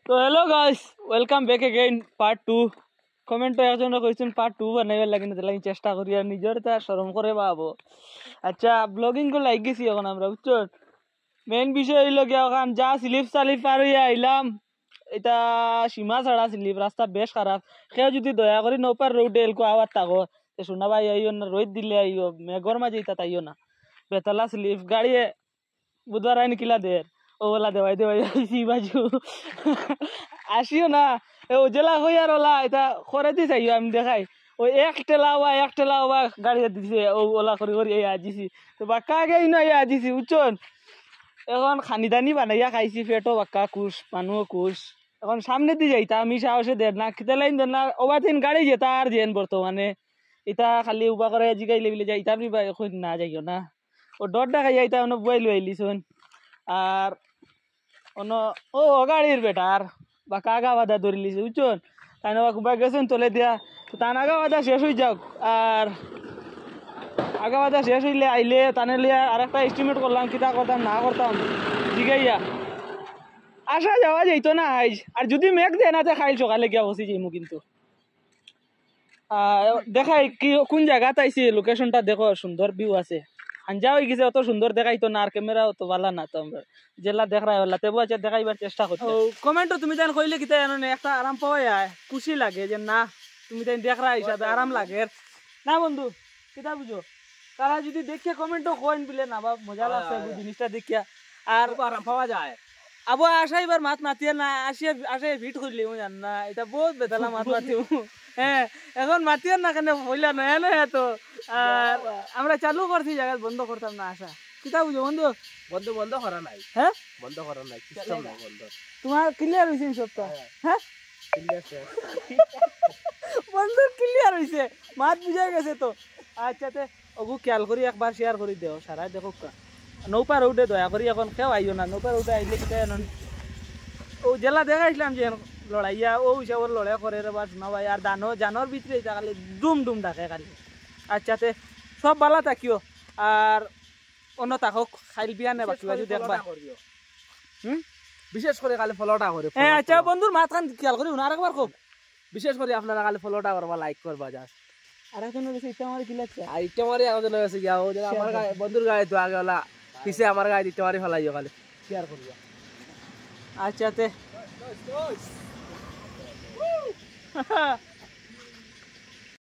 তো hello guys, welcome back again part 2। কমেন্টে একজন কইছেন পার্ট 2 বানাইবার লাগি না, তাহলে চেষ্টা করি আর নিজের তা শরম করে পাবো। আচ্ছা, ব্লগিং কো লাইক গেছি এখন আমরা, বুঝছো? মেইন বিষয় হইল গিয়া ওখান যা স্লিপ সালিপ পার হইয়া আইলাম, এটা সীমা ছাড়া স্লিপ, রাস্তা বেশ খারাপ। সেও যদি দয়া করি নৌপার রোডে এলকো আওয়ার থাকো শোনা ভাই আইও না, রোদ দিলে আইও, মেঘর মাঝে ইতা তাইও না, বেতলা স্লিপ গাড়িয়ে বুধবার আইন কিলা দের ওলা দেওয়াই দেওয়াই আইসি বাজু আসিও না ও জেলা হই আর ওলা এটা করে দিছে আমি দেখাই ওই এক টেলা হওয়া গাড়ি দিছে ও ওলা করে করে আজিছি তো বাক্কা আগে না আজিছি বুঝছন। এখন খানিদানি বানাইয়া খাইছি, পেটও বাক্কা কুশ মানুষ কুশ। এখন সামনে দিয়ে যাইতা আমি সাহসে দেন না, খেতে লাইন দেন না, ওবার দিন গাড়ি যেতা আর যেন বর্তমানে এটা খালি উবা করে জিগাই লেবিলে যাই তার না যাইও না, ও ডরটা খাইয়া এটা অনেক বই লই আইলিছন। আর অন্য ও গাড়ির বেটার বা কাগা বাধা ধরে লিছে বুঝছন, তাই না কুবা গেছেন তোলে দিয়া তান আগা বাধা শেষ হয়ে যাক। আর আগা বাধা শেষ হইলে আইলে তানে লিয়া আর একটা এস্টিমেট করলাম কিতা করতাম না করতাম জিগাইয়া আসা যাওয়া যাইতো না আইজ। আর যদি মেঘ দেয় না খাইল সকালে গিয়া বসি যাইমু, কিন্তু দেখাই কি কোন জায়গা তাইছি, লোকেশনটা দেখো, সুন্দর ভিউ আছে। আঞ্জা হয়ে গেছে, অত সুন্দর দেখাইতো না, আর ক্যামেরা অত ভালো না, তো আমরা জেলা দেখাই হল্লা তেবো আচ্ছা দেখাইবার চেষ্টা করছি। কমেন্টও তুমি তাই কইলে কিতা জানো একটা আরাম পাওয়া যায়, খুশি লাগে যে না তুমি তাই দেখরা হিসাবে আরাম লাগে না বন্ধু, কিতা বুঝো? তারা যদি দেখে কমেন্টও কইন বিলে না বা মজা লাগছে জিনিসটা দেখিয়া, আর আরাম পাওয়া যায়। আবো আসা এবার মাত মাতিয়ে না আসিয়া আসে ভিট করলি জান না, এটা বহুত বেতালা মাত মাতিও। হ্যাঁ এখন মাতিয়ে না কেন হইলা নয়া নয়া তো। আর আমরা চালু করছি, জায়গা বন্ধ করতাম না আসা, কিতা বুঝো বন্ধু? বন্ধ বন্ধ করা নাই, হ্যাঁ বন্ধ করা নাই, সিস্টেম নাই বন্ধ। তোমার ক্লিয়ার হইছে সবটা? হ্যাঁ ক্লিয়ার শেষ বন্ধু ক্লিয়ার হইছে, মাত বুঝাই গেছে তো। আচ্ছা তে ওগু খেয়াল করি একবার শেয়ার করে দেও সারা দেখো কা নৌপা রোডে দয়া করি এখন কেউ আইও না, নৌপা রোডে আইলে কিতা ও জেলা দেখাইছিলাম যে লড়াইয়া ও হিসাবের লড়াই করে রে বা শোনা ভাই। আর জানোর ভিতরে এটা খালি ডুম ডুম ডাকে খালি। আচ্ছাতে সব বালা থাকিও, আর অন্য তাকক খাইল বিয়া নে বাকি বাজু দেখবা। বিশেষ করে খালি ফলোটা করে। হ্যাঁ আচ্ছা বন্ধুর মাথান খেয়াল করি না, আরেকবার খুব বিশেষ করে আপনারা খালি ফলোটা করবা, লাইক করবা যা। আরেকজন রয়েছে ইটা আমার কি লাগছে আর ইটা মারি আমাদের লয়েছে গিয়া ও যে আমার গায়ে বন্ধুর গায়ে তো আগে ওলা পিছে আমার গায়ে দিতে মারি ফেলাইও খালি শেয়ার করিয়া। আচ্ছাতে